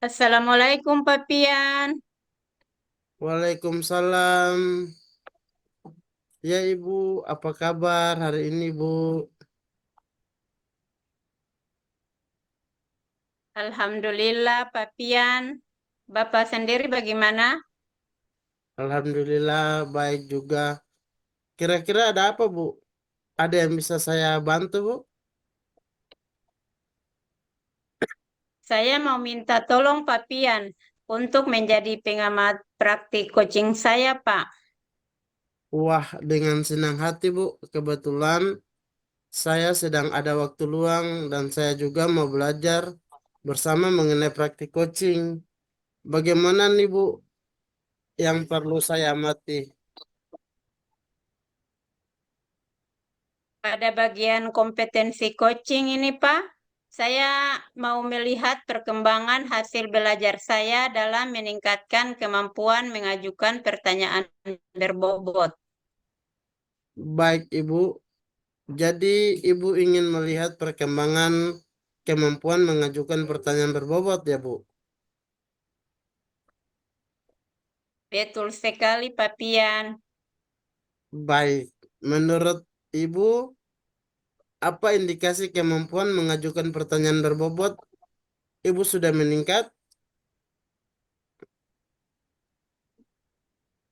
Assalamualaikum Pak Pian. Waalaikumsalam. Ya Ibu, apa kabar hari ini Bu? Alhamdulillah Pak Pian. Bapak sendiri bagaimana? Alhamdulillah baik juga. Kira-kira ada apa Bu? Ada yang bisa saya bantu Bu? Saya mau minta tolong Pak Pian untuk menjadi pengamat praktik coaching saya Pak. Wah, dengan senang hati Bu. Kebetulan saya sedang ada waktu luang dan saya juga mau belajar bersama mengenai praktik coaching. Bagaimana nih Bu yang perlu saya amati? Pada bagian kompetensi coaching ini Pak, saya mau melihat perkembangan hasil belajar saya dalam meningkatkan kemampuan mengajukan pertanyaan berbobot. Baik Ibu, jadi Ibu ingin melihat perkembangan kemampuan mengajukan pertanyaan berbobot ya Bu? Betul sekali Pak Pian. Baik, menurut Ibu, apa indikasi kemampuan mengajukan pertanyaan berbobot? Ibu sudah meningkat?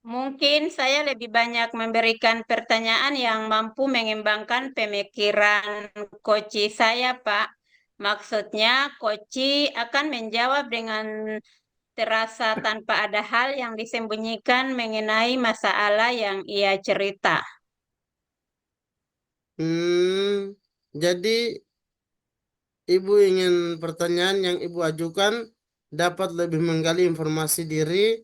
Mungkin saya lebih banyak memberikan pertanyaan yang mampu mengembangkan pemikiran koci saya, Pak. Maksudnya, koci akan menjawab dengan terasa tanpa ada hal yang disembunyikan mengenai masalah yang ia cerita. Hmm, jadi Ibu ingin pertanyaan yang Ibu ajukan dapat lebih menggali informasi diri,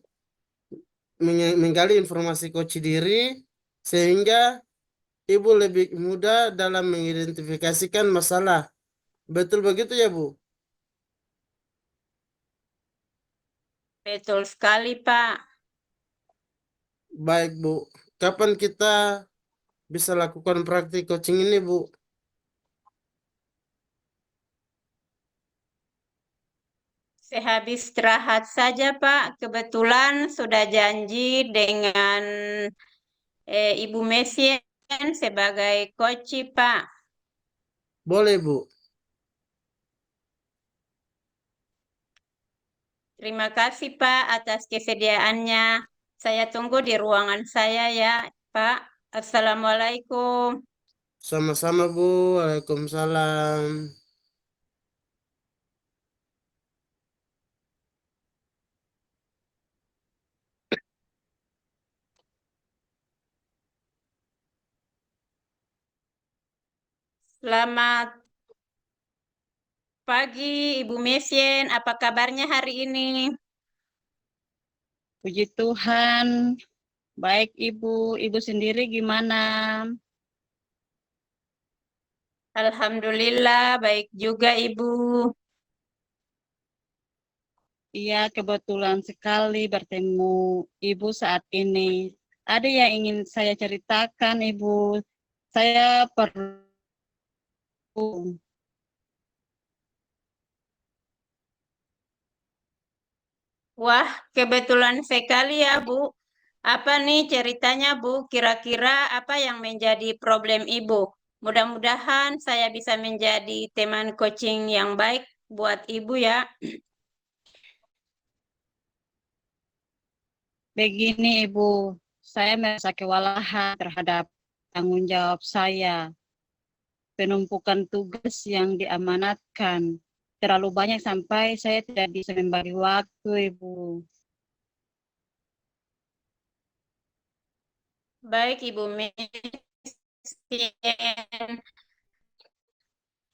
menggali informasi kunci diri, sehingga Ibu lebih mudah dalam mengidentifikasikan masalah. Betul begitu ya, Bu? Betul sekali, Pak. Baik, Bu. Kapan kita bisa lakukan praktik coaching ini, Bu? Sehabis istirahat saja, Pak. Kebetulan sudah janji dengan Ibu Mesien sebagai koci, Pak. Boleh, Bu. Terima kasih, Pak, atas kesediaannya. Saya tunggu di ruangan saya ya, Pak. Assalamualaikum. Sama-sama, Bu. Waalaikumsalam. Selamat pagi, Ibu Mesien. Apa kabarnya hari ini? Puji Tuhan, baik Ibu. Ibu sendiri gimana? Alhamdulillah, baik juga, Ibu. Iya, kebetulan sekali bertemu Ibu saat ini. Ada yang ingin saya ceritakan, Ibu. Saya perlu Wah, kebetulan sekali ya, Bu. Apa nih ceritanya, Bu? Kira-kira apa yang menjadi problem Ibu? Mudah-mudahan saya bisa menjadi teman coaching yang baik buat Ibu ya. begini, Ibu. Saya merasa kewalahan terhadap tanggung jawab saya. Penumpukan tugas yang diamanatkan terlalu banyak sampai saya tidak bisa membagi waktu, Ibu. Baik, Ibu Mesien.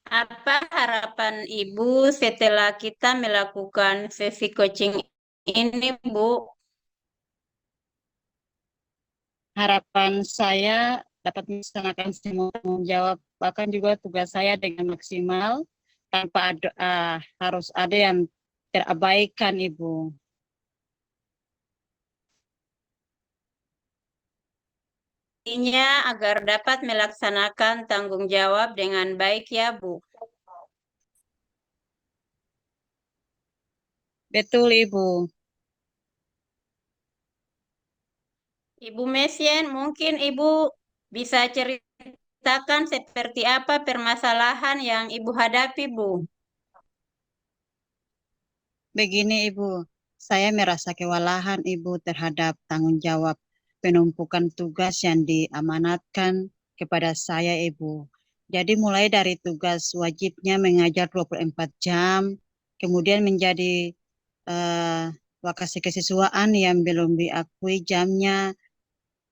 Apa harapan Ibu setelah kita melakukan sesi coaching ini, Bu? Harapan saya dapat melaksanakan semua tanggung jawab, bahkan juga tugas saya dengan maksimal, tanpa ada, harus ada yang terabaikan, Ibu. Intinya agar dapat melaksanakan tanggung jawab dengan baik ya, Bu. Betul, Ibu. Ibu Mesien, mungkin Ibu bisa ceritakan seperti apa permasalahan yang Ibu hadapi, Bu. Begini, Ibu. Saya merasa kewalahan, Ibu, terhadap tanggung jawab penumpukan tugas yang diamanatkan kepada saya, Ibu. Jadi mulai dari tugas wajibnya mengajar 24 jam, kemudian menjadi eh, wakasi kesiswaan yang belum diakui jamnya,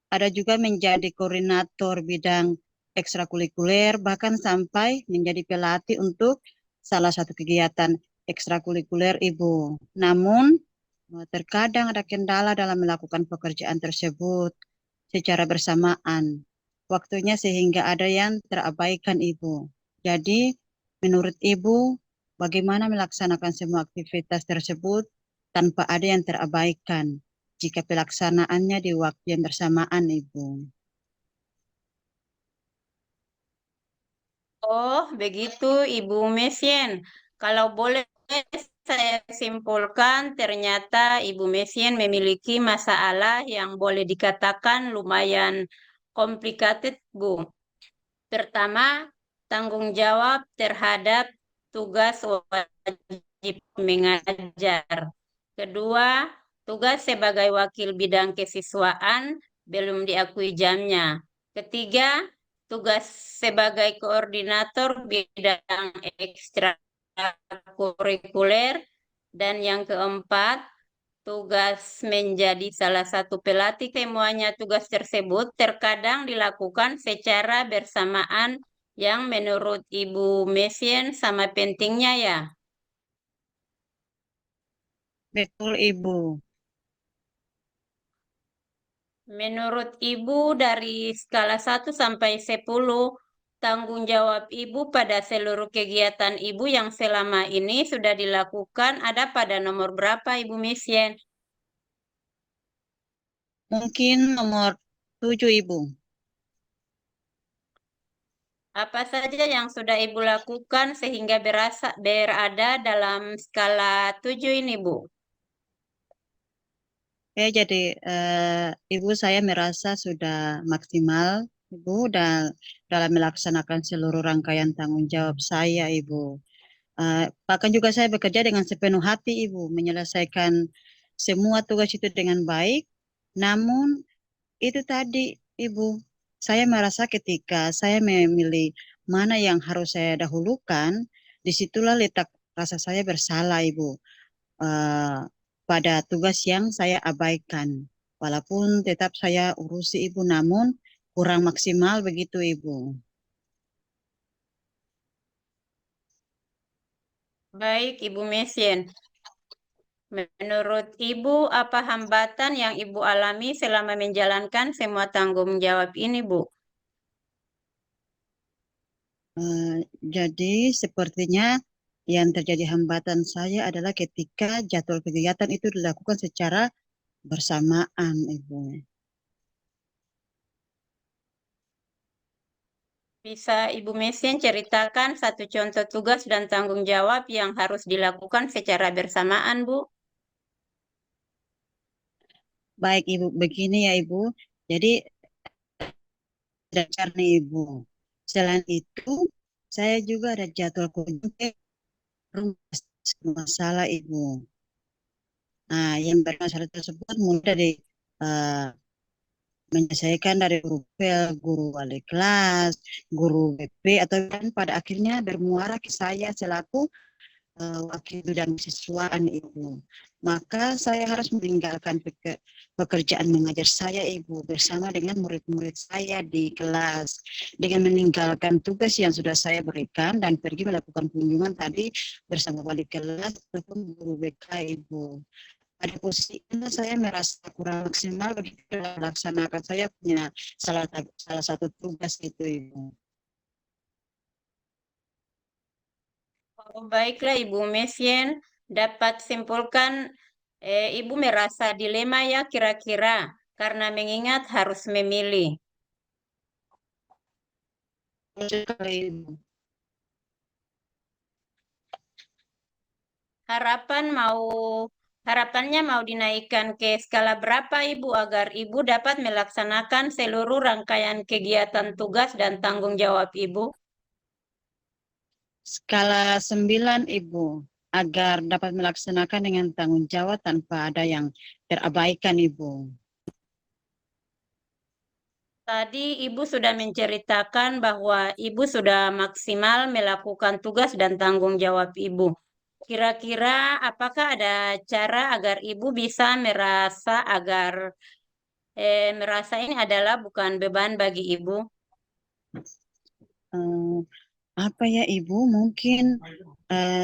ada juga menjadi koordinator bidang ekstrakurikuler, bahkan sampai menjadi pelatih untuk salah satu kegiatan ekstrakurikuler Ibu. Namun, terkadang ada kendala dalam melakukan pekerjaan tersebut secara bersamaan. Waktunya sehingga ada yang terabaikan Ibu. Jadi, menurut Ibu, bagaimana melaksanakan semua aktivitas tersebut tanpa ada yang terabaikan jika pelaksanaannya di waktu yang bersamaan, Ibu? Oh, begitu Ibu Mesien. Kalau boleh saya simpulkan, ternyata Ibu Mesien memiliki masalah yang boleh dikatakan lumayan complicated, Bu. Pertama, tanggung jawab terhadap tugas wajib mengajar. Kedua, tugas sebagai wakil bidang kesiswaan belum diakui jamnya. Ketiga, tugas sebagai koordinator bidang ekstrakurikuler. Dan yang keempat, tugas menjadi salah satu pelatih. Semuanya tugas tersebut terkadang dilakukan secara bersamaan yang menurut Ibu Mesien sama pentingnya ya. Betul, Ibu. Menurut Ibu dari skala 1 sampai 10, tanggung jawab Ibu pada seluruh kegiatan Ibu yang selama ini sudah dilakukan ada pada nomor berapa Ibu Mesien? Mungkin nomor 7, Ibu. Apa saja yang sudah Ibu lakukan sehingga berada dalam skala 7 ini, Bu? Ya, jadi Ibu, saya merasa sudah maksimal, Ibu, dan dalam melaksanakan seluruh rangkaian tanggung jawab saya, Ibu. Bahkan juga saya bekerja dengan sepenuh hati, Ibu, menyelesaikan semua tugas itu dengan baik. Namun itu tadi, Ibu, saya merasa ketika saya memilih mana yang harus saya dahulukan, disitulah letak rasa saya bersalah, Ibu, eh, pada tugas yang saya abaikan. Walaupun tetap saya urusi Ibu, namun kurang maksimal begitu, Ibu. Baik, Ibu Mesien. Menurut Ibu, apa hambatan yang Ibu alami selama menjalankan semua tanggung jawab ini, Bu? Eh, jadi sepertinya yang terjadi hambatan saya adalah ketika jadwal kegiatan itu dilakukan secara bersamaan, Ibu. Bisa Ibu Mesien ceritakan satu contoh tugas dan tanggung jawab yang harus dilakukan secara bersamaan, Bu? Baik, Ibu, begini ya, Ibu. Jadi dasar nih, Ibu. Selain itu, saya juga ada jadwal kunjung ke rumah masalah, Ibu. Nah, yang bermasalah tersebut mulai dari eh, menyelesaikan dari guru PL, guru wali kelas, guru BP, atau kan pada akhirnya bermuara ke saya selaku wakil bidang siswaan Ibu. Maka saya harus meninggalkan pekerjaan mengajar saya Ibu bersama dengan murid-murid saya di kelas dengan meninggalkan tugas yang sudah saya berikan dan pergi melakukan kunjungan tadi bersama wali kelas ataupun guru BK Ibu. Pada posisi ini saya merasa kurang maksimal begitu dalam melaksanakan saya punya salah satu tugas itu Ibu. Oh, baiklah Ibu Mesien, dapat simpulkan Ibu merasa dilema ya kira-kira karena mengingat harus memilih. Sekali Ibu. Harapannya mau dinaikkan ke skala berapa Ibu agar Ibu dapat melaksanakan seluruh rangkaian kegiatan tugas dan tanggung jawab Ibu? Skala 9, Ibu, agar dapat melaksanakan dengan tanggung jawab tanpa ada yang terabaikan, Ibu. Tadi Ibu sudah menceritakan bahwa Ibu sudah maksimal melakukan tugas dan tanggung jawab Ibu. Kira-kira apakah ada cara agar Ibu bisa merasa ini adalah bukan beban bagi Ibu? Eh, apa ya, Ibu? Mungkin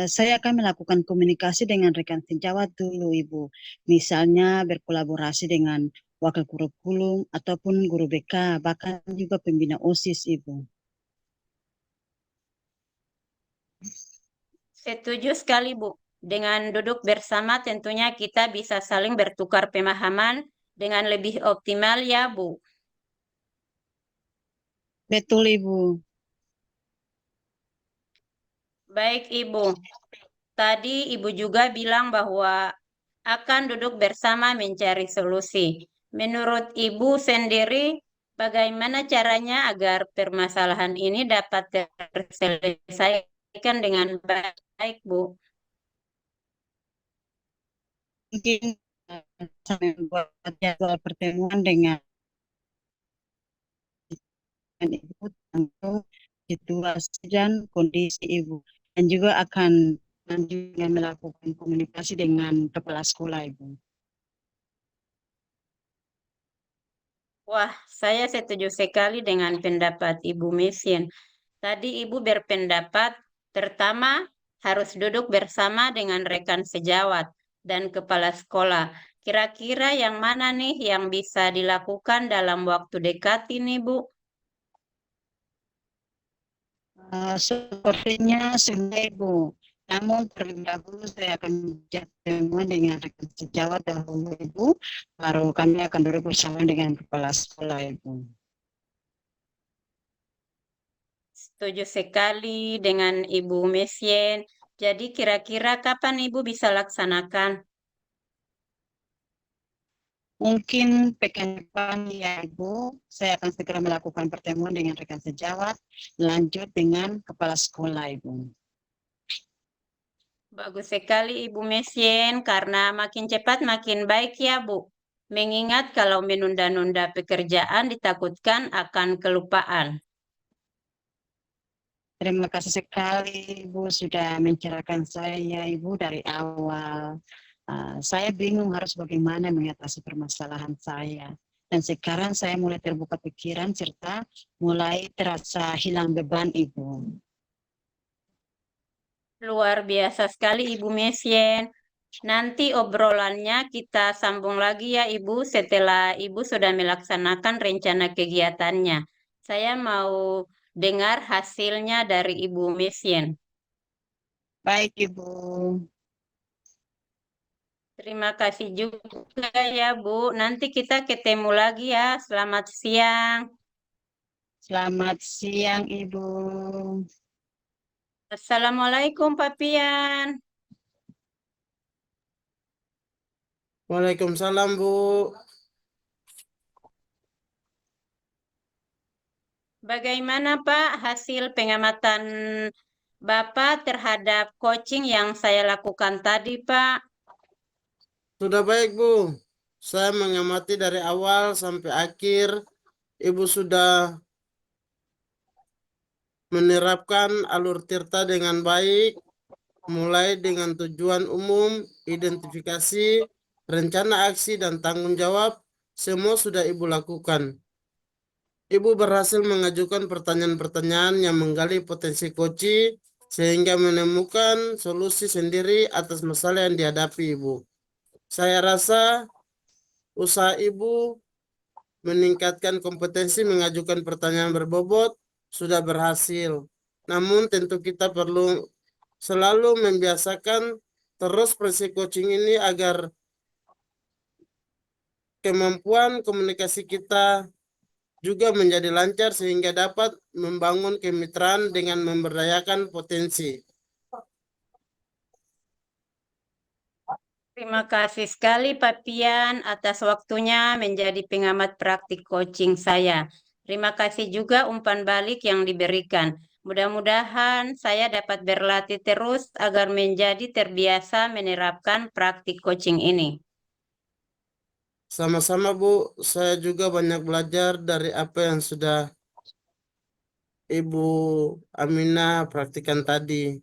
saya akan melakukan komunikasi dengan rekan sejawat dulu, Ibu. Misalnya berkolaborasi dengan wakil kurikulum ataupun guru BK, bahkan juga pembina OSIS, Ibu. Setuju sekali, Bu. Dengan duduk bersama tentunya kita bisa saling bertukar pemahaman dengan lebih optimal ya, Bu. Betul, Ibu. Baik, Ibu. Tadi Ibu juga bilang bahwa akan duduk bersama mencari solusi. Menurut Ibu sendiri, bagaimana caranya agar permasalahan ini dapat terselesaikan dengan baik, Bu? Mungkin saya membuat jadwal pertemuan dengan Ibu tentang situasi dan kondisi Ibu. Dan juga akan juga melakukan komunikasi dengan kepala sekolah, Ibu. Wah, saya setuju sekali dengan pendapat Ibu Mesin. Tadi Ibu berpendapat pertama harus duduk bersama dengan rekan sejawat dan kepala sekolah. Kira-kira yang mana nih yang bisa dilakukan dalam waktu dekat ini, Bu? Sepertinya sudah, Ibu. Namun terlebih dahulu saya akan pertemuan dengan rekan sejawat dahulu, Ibu. Baru kami akan duduk bersama dengan kepala sekolah, Ibu. Setuju sekali dengan Ibu Mesien. Jadi kira-kira kapan Ibu bisa laksanakan? Mungkin pekan depan ya, Ibu, saya akan segera melakukan pertemuan dengan rekan sejawat, lanjut dengan kepala sekolah, Ibu. Bagus sekali Ibu Mesien, karena makin cepat makin baik ya Bu. Mengingat kalau menunda-nunda pekerjaan ditakutkan akan kelupaan. Terima kasih sekali, Ibu, sudah mencerahkan saya, Ibu, dari awal. Saya bingung harus bagaimana mengatasi permasalahan saya. Dan sekarang saya mulai terbuka pikiran serta mulai terasa hilang beban, Ibu. Luar biasa sekali Ibu Mesien. Nanti obrolannya kita sambung lagi ya Ibu setelah Ibu sudah melaksanakan rencana kegiatannya. Saya mau dengar hasilnya dari Ibu Mesien. Baik, Ibu. Terima kasih juga ya Bu. Nanti kita ketemu lagi ya. Selamat siang. Selamat siang, Ibu. Assalamualaikum Pak Pian. Waalaikumsalam, Bu. Bagaimana Pak hasil pengamatan Bapak terhadap coaching yang saya lakukan tadi Pak? Sudah baik, Bu. Saya mengamati dari awal sampai akhir. Ibu sudah menerapkan alur tirta dengan baik, mulai dengan tujuan umum, identifikasi, rencana aksi, dan tanggung jawab. Semua sudah Ibu lakukan. Ibu berhasil mengajukan pertanyaan-pertanyaan yang menggali potensi Koci sehingga menemukan solusi sendiri atas masalah yang dihadapi Ibu. Saya rasa usaha Ibu meningkatkan kompetensi mengajukan pertanyaan berbobot sudah berhasil. Namun tentu kita perlu selalu membiasakan terus proses coaching ini agar kemampuan komunikasi kita juga menjadi lancar sehingga dapat membangun kemitraan dengan memberdayakan potensi. Terima kasih sekali Pak Pian atas waktunya menjadi pengamat praktik coaching saya. Terima kasih juga umpan balik yang diberikan. Mudah-mudahan saya dapat berlatih terus agar menjadi terbiasa menerapkan praktik coaching ini. Sama-sama Bu, saya juga banyak belajar dari apa yang sudah Ibu Aminah praktikan tadi.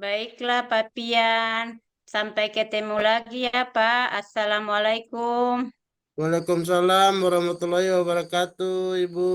Baiklah Pak Pian, sampai ketemu lagi ya Pak. Assalamualaikum. Waalaikumsalam warahmatullahi wabarakatuh, Ibu.